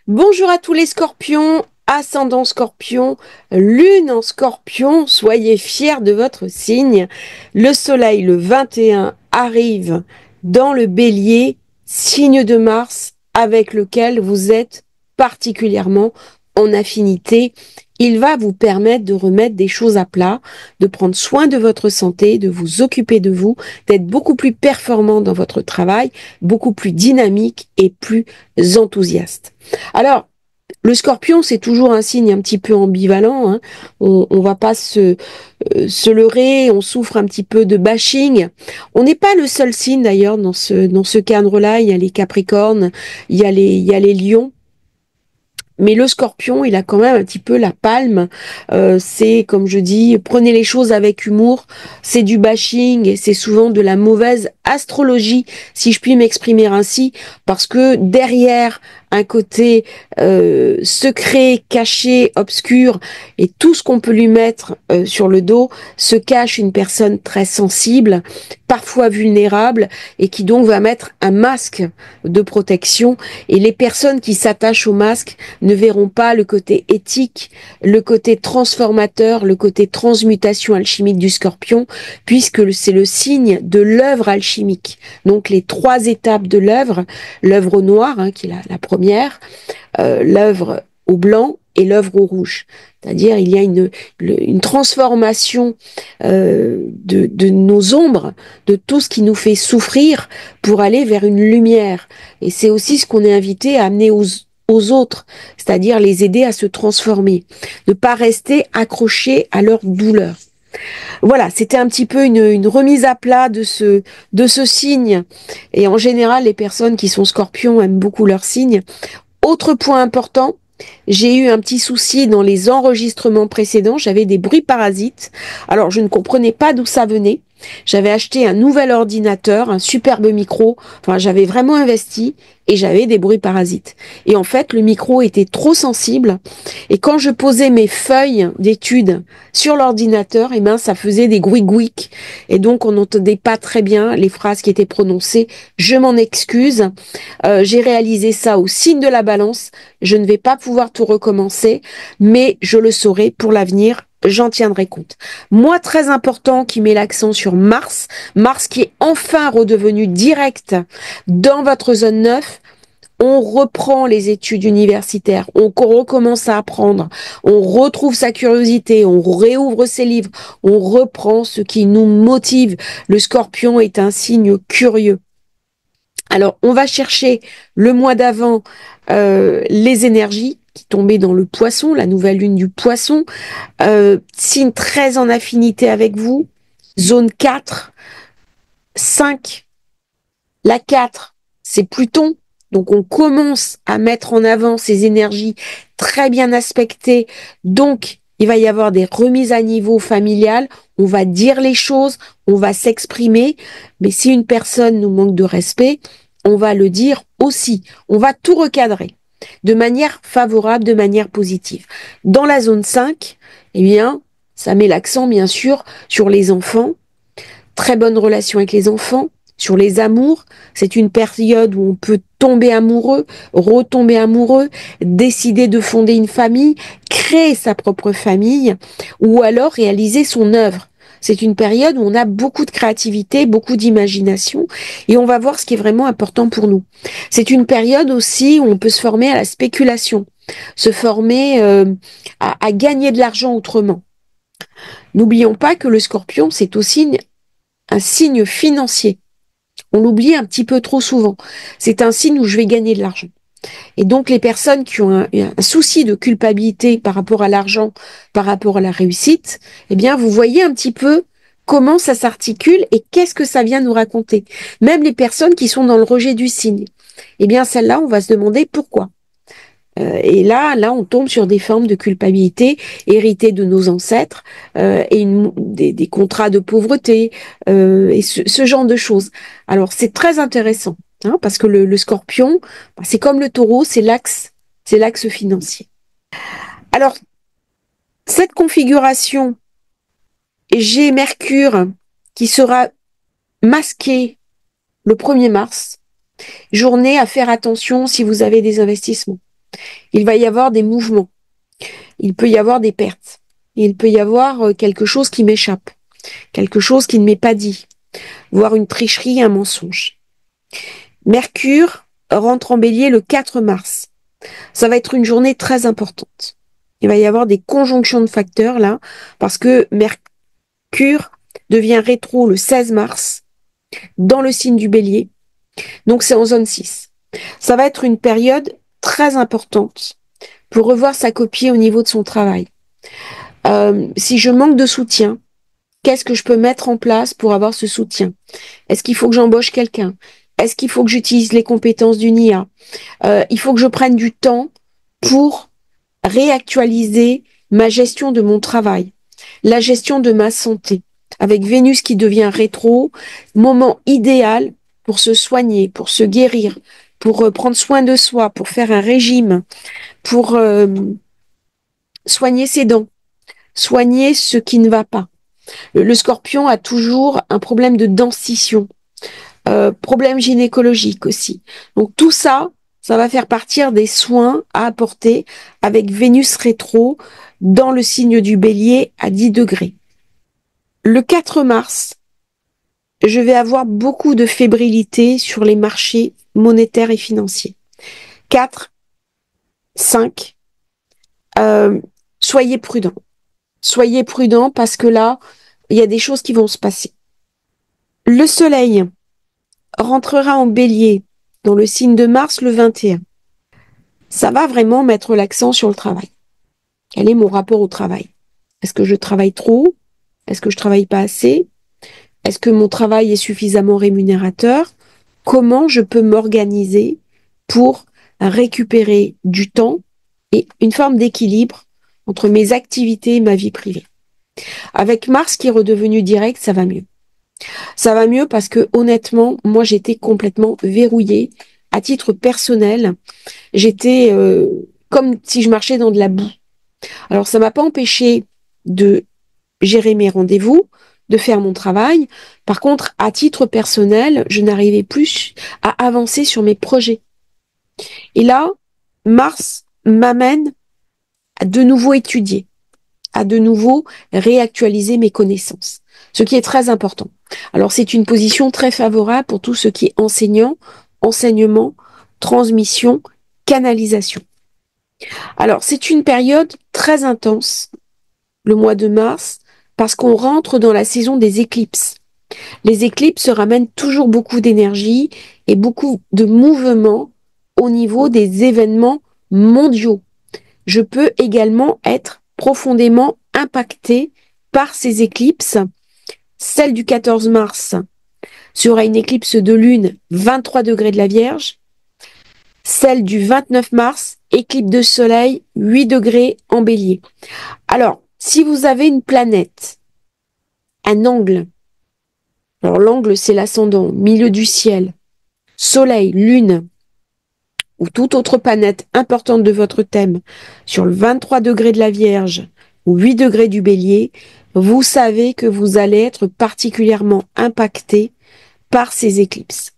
Bonjour à tous les scorpions, ascendant scorpion, lune en scorpion, soyez fiers de votre signe. Le soleil, le 21, arrive dans le bélier, signe de Mars, avec lequel vous êtes particulièrement en affinité. Il va vous permettre de remettre des choses à plat, de prendre soin de votre santé, de vous occuper de vous, d'être beaucoup plus performant dans votre travail, beaucoup plus dynamique et plus enthousiaste. Alors, le scorpion, c'est toujours un signe un petit peu ambivalent, hein. On va pas se leurrer, on souffre un petit peu de bashing. On n'est pas le seul signe d'ailleurs dans ce cadre-là. Il y a les capricornes, il y a les lions. Mais le scorpion, il a quand même un petit peu la palme. C'est, comme je dis, prenez les choses avec humour. C'est du bashing et c'est souvent de la mauvaise astrologie, si je puis m'exprimer ainsi, parce que derrière un côté secret, caché, obscur, et tout ce qu'on peut lui mettre sur le dos, se cache une personne très sensible, parfois vulnérable, et qui donc va mettre un masque de protection. Et les personnes qui s'attachent au masque ne verront pas le côté éthique, le côté transformateur, le côté transmutation alchimique du scorpion, puisque c'est le signe de l'œuvre alchimique. Donc les trois étapes de l'œuvre, l'œuvre au noir, hein, qui est la première, l'œuvre au blanc et l'œuvre au rouge. C'est-à-dire il y a une transformation de nos ombres, de tout ce qui nous fait souffrir pour aller vers une lumière. Et c'est aussi ce qu'on est invité à amener aux autres, c'est-à-dire les aider à se transformer, ne pas rester accrochés à leur douleur. Voilà, c'était un petit peu une remise à plat de ce signe. Et en général, les personnes qui sont scorpions aiment beaucoup leur signe. Autre point important, j'ai eu un petit souci dans les enregistrements précédents, j'avais des bruits parasites. Alors je ne comprenais pas d'où ça venait. J'avais acheté un nouvel ordinateur, un superbe micro, enfin j'avais vraiment investi et j'avais des bruits parasites. Et en fait, le micro était trop sensible et quand je posais mes feuilles d'études sur l'ordinateur, eh ben ça faisait des gouic-gouic et donc on n'entendait pas très bien les phrases qui étaient prononcées. Je m'en excuse. J'ai réalisé ça au signe de la balance. Je ne vais pas pouvoir tout recommencer, mais je le saurai pour l'avenir. J'en tiendrai compte. Moi, très important, qui met l'accent sur Mars. Mars qui est enfin redevenu direct dans votre zone 9. On reprend les études universitaires, on recommence à apprendre, on retrouve sa curiosité, on réouvre ses livres, on reprend ce qui nous motive. Le scorpion est un signe curieux. Alors, on va chercher le mois d'avant les énergies qui tombaient dans le poisson, la nouvelle lune du poisson, signe très en affinité avec vous, zone 4, 5, la 4, c'est Pluton, donc on commence à mettre en avant ces énergies très bien aspectées, donc il va y avoir des remises à niveau familiales, on va dire les choses, on va s'exprimer, mais si une personne nous manque de respect, on va le dire aussi, on va tout recadrer de manière favorable, de manière positive. Dans la zone 5, eh bien, ça met l'accent bien sûr sur les enfants, très bonne relation avec les enfants, sur les amours. C'est une période où on peut tomber amoureux, retomber amoureux, décider de fonder une famille, créer sa propre famille, ou alors réaliser son œuvre. C'est une période où on a beaucoup de créativité, beaucoup d'imagination, et on va voir ce qui est vraiment important pour nous. C'est une période aussi où on peut se former à la spéculation, se former à gagner de l'argent autrement. N'oublions pas que le scorpion, c'est aussi un signe financier. On l'oublie un petit peu trop souvent. C'est un signe où je vais gagner de l'argent. Et donc les personnes qui ont un souci de culpabilité par rapport à l'argent, par rapport à la réussite, eh bien vous voyez un petit peu comment ça s'articule et qu'est-ce que ça vient nous raconter. Même les personnes qui sont dans le rejet du signe, eh bien celles-là, on va se demander pourquoi. Et là, on tombe sur des formes de culpabilité héritées de nos ancêtres et des contrats de pauvreté et ce genre de choses. Alors, c'est très intéressant parce que le scorpion, c'est comme le taureau, c'est l'axe financier. Alors, cette configuration G Mercure qui sera masquée le 1er mars, journée à faire attention si vous avez des investissements. Il va y avoir des mouvements. Il peut y avoir des pertes. Il peut y avoir quelque chose qui m'échappe, quelque chose qui ne m'est pas dit, voire une tricherie, un mensonge. Mercure rentre en Bélier le 4 mars. Ça va être une journée très importante. Il va y avoir des conjonctions de facteurs là, parce que Mercure devient rétro le 16 mars dans le signe du Bélier. Donc c'est en zone 6. Ça va être une période très importante pour revoir sa copie au niveau de son travail. Si je manque de soutien, qu'est-ce que je peux mettre en place pour avoir ce soutien? Est-ce qu'il faut que j'embauche quelqu'un? Est-ce qu'il faut que j'utilise les compétences d'une IA? Il faut que je prenne du temps pour réactualiser ma gestion de mon travail, la gestion de ma santé. Avec Vénus qui devient rétro, moment idéal pour se soigner, pour se guérir, pour prendre soin de soi, pour faire un régime, pour soigner ses dents, soigner ce qui ne va pas. Le Scorpion a toujours un problème de dentition, problème gynécologique aussi. Donc tout ça, ça va faire partir des soins à apporter avec Vénus rétro dans le signe du Bélier à 10 degrés. Le 4 mars, je vais avoir beaucoup de fébrilité sur les marchés monétaires et financiers. 4, 5, soyez prudents. Soyez prudents parce que là, il y a des choses qui vont se passer. Le soleil rentrera en Bélier dans le signe de Mars le 21. Ça va vraiment mettre l'accent sur le travail. Quel est mon rapport au travail? Est-ce que je travaille trop? Est-ce que je travaille pas assez? Est-ce que mon travail est suffisamment rémunérateur? Comment je peux m'organiser pour récupérer du temps et une forme d'équilibre entre mes activités et ma vie privée? Avec Mars qui est redevenu direct, ça va mieux. Ça va mieux parce que honnêtement, moi j'étais complètement verrouillée. À titre personnel, j'étais comme si je marchais dans de la boue. Alors ça m'a pas empêché de gérer mes rendez-vous, de faire mon travail. Par contre, à titre personnel, je n'arrivais plus à avancer sur mes projets. Et là, Mars m'amène à de nouveau étudier, à de nouveau réactualiser mes connaissances, ce qui est très important. Alors c'est une position très favorable pour tout ce qui est enseignant, enseignement, transmission, canalisation. Alors c'est une période très intense, le mois de mars, parce qu'on rentre dans la saison des éclipses. Les éclipses ramènent toujours beaucoup d'énergie et beaucoup de mouvement au niveau des événements mondiaux. Je peux également être profondément impactée par ces éclipses. Celle du 14 mars sera une éclipse de lune 23 degrés de la Vierge. Celle du 29 mars, éclipse de soleil 8 degrés en Bélier. Alors, si vous avez une planète, un angle, alors l'angle c'est l'ascendant, milieu du ciel, soleil, lune, ou toute autre planète importante de votre thème, sur le 23 degrés de la Vierge ou 8 degrés du Bélier, vous savez que vous allez être particulièrement impacté par ces éclipses.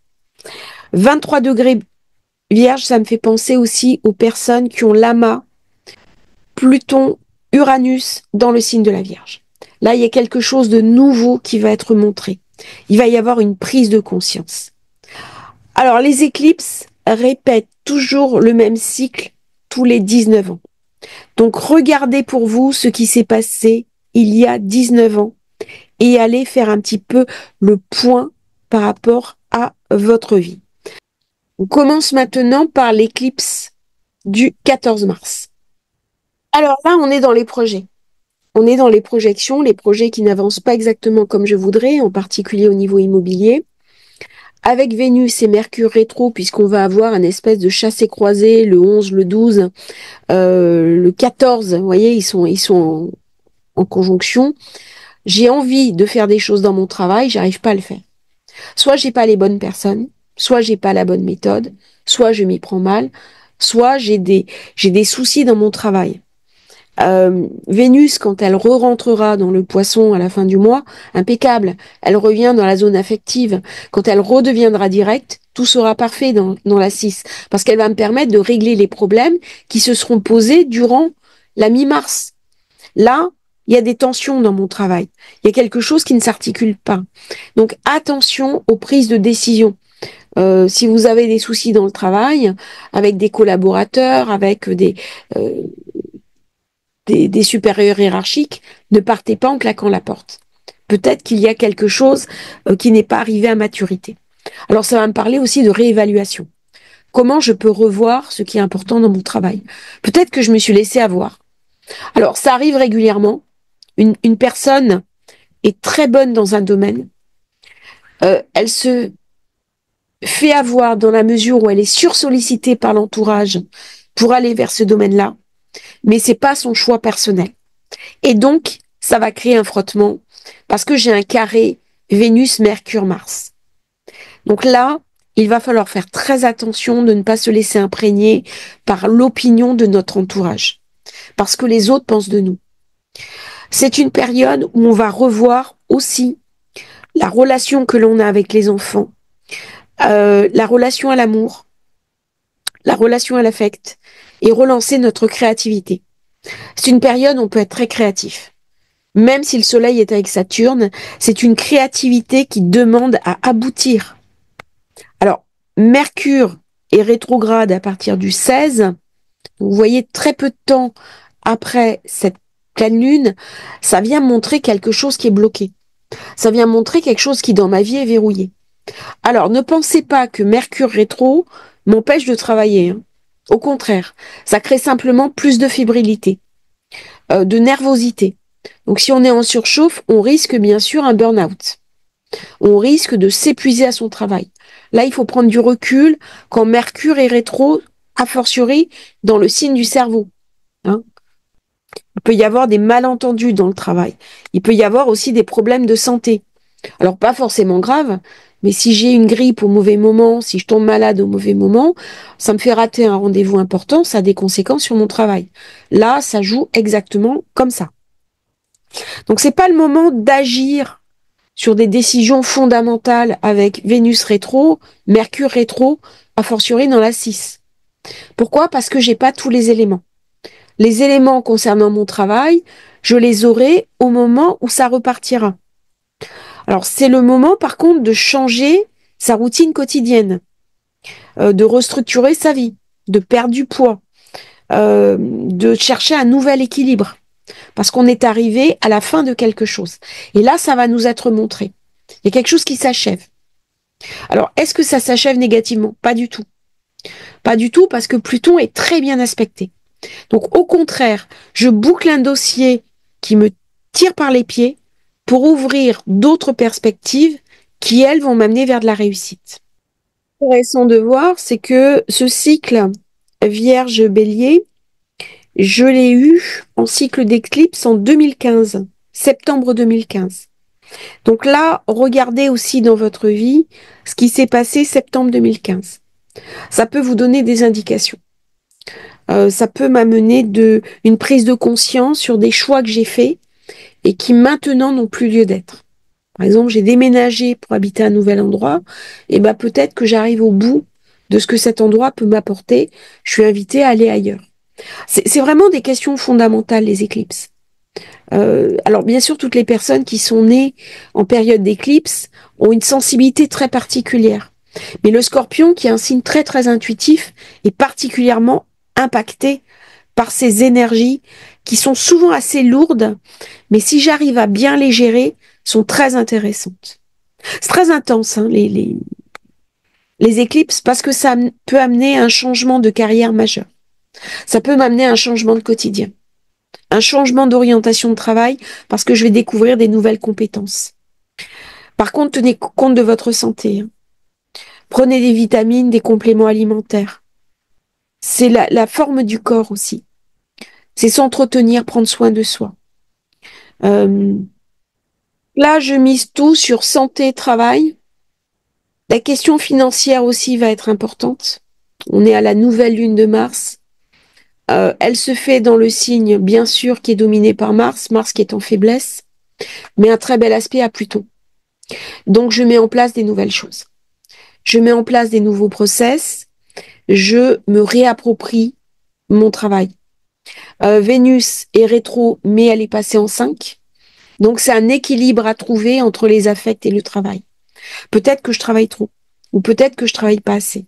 23 degrés Vierge, ça me fait penser aussi aux personnes qui ont l'amas Pluton, Uranus dans le signe de la Vierge. Là, il y a quelque chose de nouveau qui va être montré. Il va y avoir une prise de conscience. Alors, les éclipses répètent toujours le même cycle tous les 19 ans. Donc, regardez pour vous ce qui s'est passé il y a 19 ans et allez faire un petit peu le point par rapport à votre vie. On commence maintenant par l'éclipse du 14 mars. Alors là, on est dans les projets. On est dans les projections, les projets qui n'avancent pas exactement comme je voudrais, en particulier au niveau immobilier. Avec Vénus et Mercure rétro, puisqu'on va avoir un espèce de chassé-croisé le 11, le 12, le 14, vous voyez, ils sont en conjonction. J'ai envie de faire des choses dans mon travail, j'arrive pas à le faire. Soit j'ai pas les bonnes personnes, soit j'ai pas la bonne méthode, soit je m'y prends mal, soit j'ai des soucis dans mon travail. Vénus, quand elle re-rentrera dans le Poisson à la fin du mois, impeccable. Elle revient dans la zone affective. Quand elle redeviendra directe, tout sera parfait dans la 6, parce qu'elle va me permettre de régler les problèmes qui se seront posés durant la mi-mars. Là, il y a des tensions dans mon travail. Il y a quelque chose qui ne s'articule pas. Donc, attention aux prises de décision. Si vous avez des soucis dans le travail, avec des collaborateurs, avec euh, des supérieurs hiérarchiques, ne partez pas en claquant la porte. Peut-être qu'il y a quelque chose qui n'est pas arrivé à maturité. Alors, ça va me parler aussi de réévaluation. Comment je peux revoir ce qui est important dans mon travail? Peut-être que je me suis laissé avoir. Alors, ça arrive régulièrement. Une personne est très bonne dans un domaine. Elle se fait avoir dans la mesure où elle est sursollicitée par l'entourage pour aller vers ce domaine-là, mais c'est pas son choix personnel. Et donc, ça va créer un frottement parce que j'ai un carré Vénus, Mercure, Mars. Donc là, il va falloir faire très attention de ne pas se laisser imprégner par l'opinion de notre entourage, parce que les autres pensent de nous. C'est une période où on va revoir aussi la relation que l'on a avec les enfants, la relation à l'amour, la relation à l'affect, et relancer notre créativité. C'est une période où on peut être très créatif. Même si le soleil est avec Saturne, c'est une créativité qui demande à aboutir. Alors, Mercure est rétrograde à partir du 16. Vous voyez, très peu de temps après cette pleine lune, ça vient montrer quelque chose qui est bloqué. Ça vient montrer quelque chose qui, dans ma vie, est verrouillé. Alors, ne pensez pas que Mercure rétro m'empêche de travailler, hein. Au contraire, ça crée simplement plus de fébrilité, de nervosité. Donc, si on est en surchauffe, on risque bien sûr un burn-out. On risque de s'épuiser à son travail. Là, il faut prendre du recul quand Mercure est rétro, a fortiori dans le signe du cerveau, hein. Il peut y avoir des malentendus dans le travail. Il peut y avoir aussi des problèmes de santé. Alors, pas forcément graves, mais si j'ai une grippe au mauvais moment, si je tombe malade au mauvais moment, ça me fait rater un rendez-vous important, ça a des conséquences sur mon travail. Là, ça joue exactement comme ça. Donc, c'est pas le moment d'agir sur des décisions fondamentales avec Vénus rétro, Mercure rétro, a fortiori dans la 6. Pourquoi? Parce que j'ai pas tous les éléments. Les éléments concernant mon travail, je les aurai au moment où ça repartira. Alors, c'est le moment, par contre, de changer sa routine quotidienne, de restructurer sa vie, de perdre du poids, de chercher un nouvel équilibre, parce qu'on est arrivé à la fin de quelque chose. Et là, ça va nous être montré. Il y a quelque chose qui s'achève. Alors, est-ce que ça s'achève négativement? Pas du tout. Pas du tout, parce que Pluton est très bien aspecté. Donc, au contraire, je boucle un dossier qui me tire par les pieds pour ouvrir d'autres perspectives qui, elles, vont m'amener vers de la réussite. Intéressant de voir, c'est que ce cycle Vierge-Bélier, je l'ai eu en cycle d'éclipse en 2015, septembre 2015. Donc là, regardez aussi dans votre vie ce qui s'est passé septembre 2015. Ça peut vous donner des indications. Ça peut m'amener une prise de conscience sur des choix que j'ai faits et qui maintenant n'ont plus lieu d'être. Par exemple, j'ai déménagé pour habiter à un nouvel endroit, et ben peut-être que j'arrive au bout de ce que cet endroit peut m'apporter. Je suis invitée à aller ailleurs. C'est vraiment des questions fondamentales, les éclipses. Alors bien sûr, toutes les personnes qui sont nées en période d'éclipse ont une sensibilité très particulière. Mais le Scorpion, qui est un signe très très intuitif, est particulièrement impacté par ces énergies qui sont souvent assez lourdes, mais si j'arrive à bien les gérer, sont très intéressantes. C'est très intense, hein, les éclipses, parce que ça peut amener un changement de carrière majeur. Ça peut m'amener un changement de quotidien, un changement d'orientation de travail, parce que je vais découvrir des nouvelles compétences. Par contre, tenez compte de votre santé, hein. Prenez des vitamines, des compléments alimentaires. C'est la forme du corps aussi. C'est s'entretenir, prendre soin de soi. Euh, Là, je mise tout sur santé, travail. La question financière aussi va être importante. On est à la nouvelle lune de Mars. Elle se fait dans le signe, bien sûr, qui est dominé par Mars, Mars qui est en faiblesse, mais un très bel aspect à Pluton. Donc, je mets en place des nouvelles choses. je mets en place des nouveaux process, je me réapproprie mon travail. Vénus est rétro, mais elle est passée en 5. Donc c'est un équilibre à trouver entre les affects et le travail. Peut-être que je travaille trop, ou peut-être que je travaille pas assez.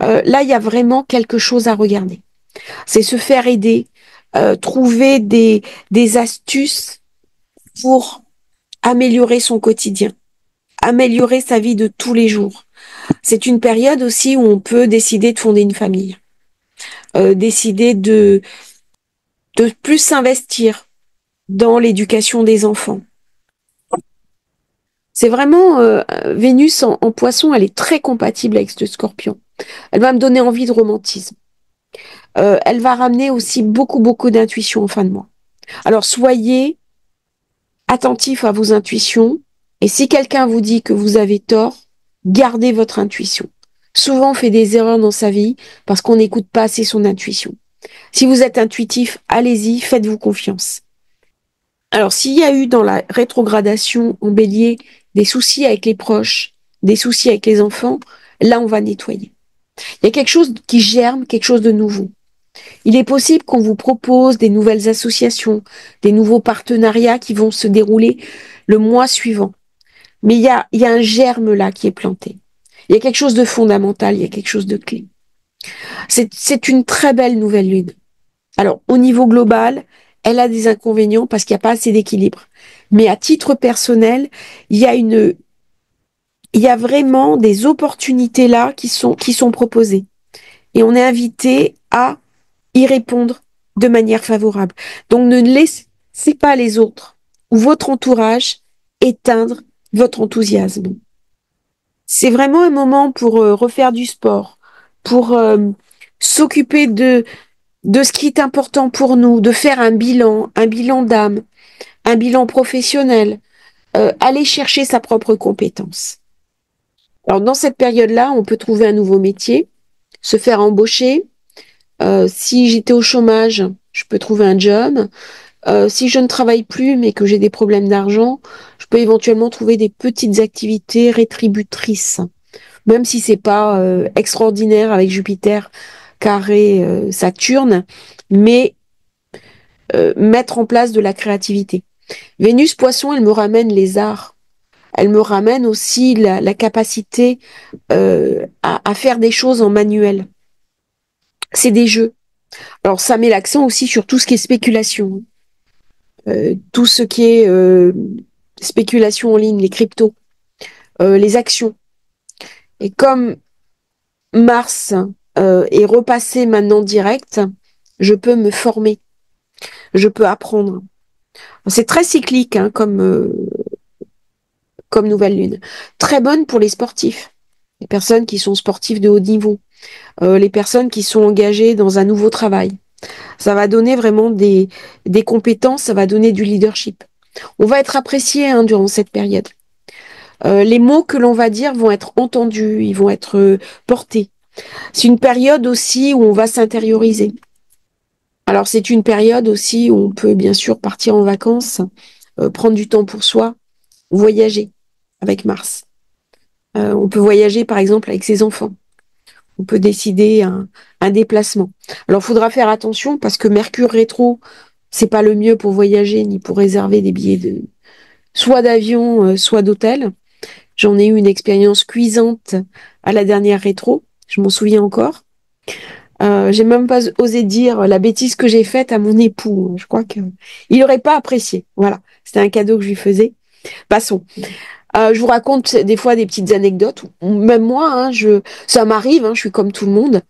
Là, il y a vraiment quelque chose à regarder. C'est se faire aider, trouver des astuces pour améliorer son quotidien, améliorer sa vie de tous les jours. C'est une période aussi où on peut décider de fonder une famille, décider de plus s'investir dans l'éducation des enfants. C'est vraiment Vénus en poisson, elle est très compatible avec ce scorpion. Elle va me donner envie de romantisme. Elle va ramener aussi beaucoup d'intuition en fin de mois. Alors soyez attentifs à vos intuitions et si quelqu'un vous dit que vous avez tort, gardez votre intuition. Souvent on fait des erreurs dans sa vie parce qu'on n'écoute pas assez son intuition. Si vous êtes intuitif, allez-y, faites-vous confiance. Alors s'il y a eu dans la rétrogradation en bélier des soucis avec les proches, des soucis avec les enfants, là on va nettoyer. Il y a quelque chose qui germe, quelque chose de nouveau. Il est possible qu'on vous propose des nouvelles associations, des nouveaux partenariats qui vont se dérouler le mois suivant. Mais il y a un germe là qui est planté. Il y a quelque chose de fondamental, il y a quelque chose de clé. C'est une très belle nouvelle lune. Alors, au niveau global, elle a des inconvénients parce qu'il n'y a pas assez d'équilibre. Mais à titre personnel, il y a vraiment des opportunités là qui sont proposées. Et on est invité à y répondre de manière favorable. Donc ne laissez pas les autres ou votre entourage éteindre votre enthousiasme. C'est vraiment un moment pour refaire du sport, pour s'occuper de ce qui est important pour nous, de faire un bilan d'âme, un bilan professionnel, aller chercher sa propre compétence. Alors dans cette période-là, on peut trouver un nouveau métier, se faire embaucher. Si j'étais au chômage, je peux trouver un job. Si je ne travaille plus mais que j'ai des problèmes d'argent, je peux éventuellement trouver des petites activités rétributrices, même si c'est pas extraordinaire avec Jupiter carré Saturne, mais mettre en place de la créativité. Vénus Poisson, elle me ramène les arts. Elle me ramène aussi la capacité à faire des choses en manuel. C'est des jeux. Alors ça met l'accent aussi sur tout ce qui est spéculation. Tout ce qui est spéculation en ligne, les cryptos, les actions. Et comme Mars est repassé maintenant direct, je peux me former, je peux apprendre. C'est très cyclique hein, comme nouvelle lune. Très bonne pour les sportifs, les personnes qui sont sportifs de haut niveau, les personnes qui sont engagées dans un nouveau travail. Ça va donner vraiment des compétences, ça va donner du leadership. On va être apprécié hein, durant cette période. Les mots que l'on va dire vont être entendus, ils vont être portés. C'est une période aussi où on va s'intérioriser. Alors c'est une période aussi où on peut bien sûr partir en vacances, prendre du temps pour soi, voyager avec Mars. On peut voyager par exemple avec ses enfants. On peut décider un déplacement. Alors il faudra faire attention parce que Mercure rétro, c'est pas le mieux pour voyager ni pour réserver des billets de soit d'avion, soit d'hôtel. J'en ai eu une expérience cuisante à la dernière rétro, je m'en souviens encore. J'ai même pas osé dire la bêtise que j'ai faite à mon époux. Je crois que il aurait pas apprécié. Voilà, c'était un cadeau que je lui faisais. Passons. Je vous raconte des fois des petites anecdotes. Même moi, hein, ça m'arrive. Hein, je suis comme tout le monde.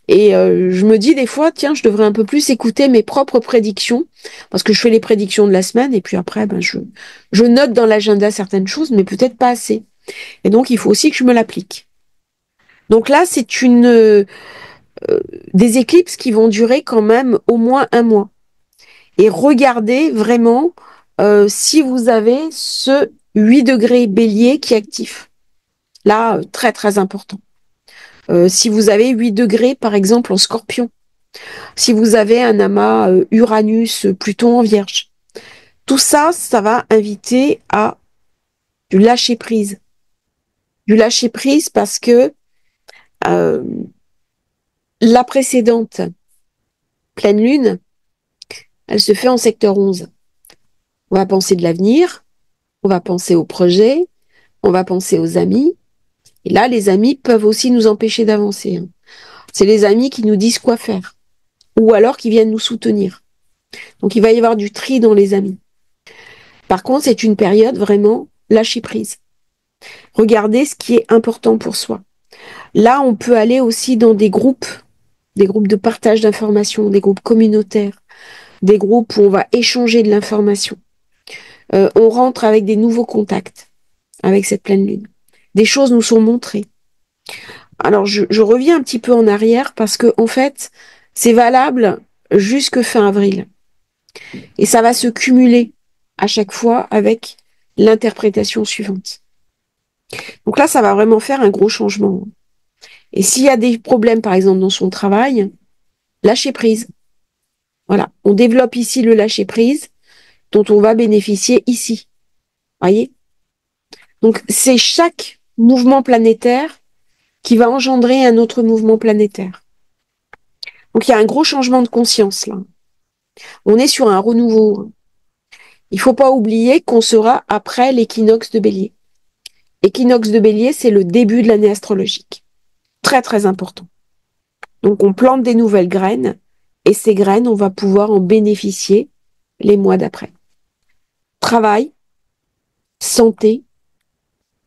Et je me dis des fois, tiens, je devrais un peu plus écouter mes propres prédictions parce que je fais les prédictions de la semaine et puis après, ben je note dans l'agenda certaines choses, mais peut-être pas assez. Et donc, il faut aussi que je me l'applique. Donc là, c'est des éclipses qui vont durer quand même au moins un mois. Et regardez vraiment si vous avez ce 8 degrés bélier qui est actif. Là, très très important. Si vous avez 8 degrés, par exemple, en scorpion. Si vous avez un amas Uranus, Pluton en vierge. Tout ça, ça va inviter à du lâcher prise. Du lâcher prise parce que euh, la précédente pleine lune, elle se fait en secteur 11. On va penser de l'avenir, on va penser au projet, on va penser aux amis. Et là, les amis peuvent aussi nous empêcher d'avancer, hein. C'est les amis qui nous disent quoi faire, ou alors qui viennent nous soutenir. Donc, il va y avoir du tri dans les amis. Par contre, c'est une période vraiment lâcher prise. Regardez ce qui est important pour soi. Là, on peut aller aussi dans des groupes de partage d'informations, des groupes communautaires, des groupes où on va échanger de l'information. On rentre avec des nouveaux contacts avec cette pleine lune. Des choses nous sont montrées. Alors, je reviens un petit peu en arrière parce que, en fait, c'est valable jusque fin avril. Et ça va se cumuler à chaque fois avec l'interprétation suivante. Donc là, ça va vraiment faire un gros changement. Et s'il y a des problèmes, par exemple, dans son travail, lâcher prise. Voilà. On développe ici le lâcher prise dont on va bénéficier ici. Voyez? Donc, c'est chaque mouvement planétaire qui va engendrer un autre mouvement planétaire. Donc, il y a un gros changement de conscience, là. On est sur un renouveau. Il faut pas oublier qu'on sera après l'équinoxe de Bélier. Équinoxe de Bélier, c'est le début de l'année astrologique. Très, très important. Donc, on plante des nouvelles graines et ces graines, on va pouvoir en bénéficier les mois d'après. Travail, santé,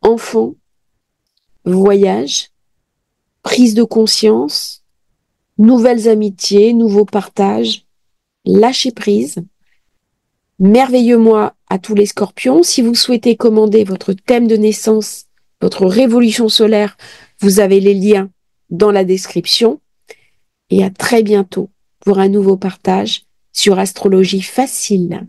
enfants, voyage, prise de conscience, nouvelles amitiés, nouveaux partages, lâcher prise. Merveilleux mois à tous les scorpions. Si vous souhaitez commander votre thème de naissance, votre révolution solaire, vous avez les liens dans la description. Et à très bientôt pour un nouveau partage sur Astrologie Facile.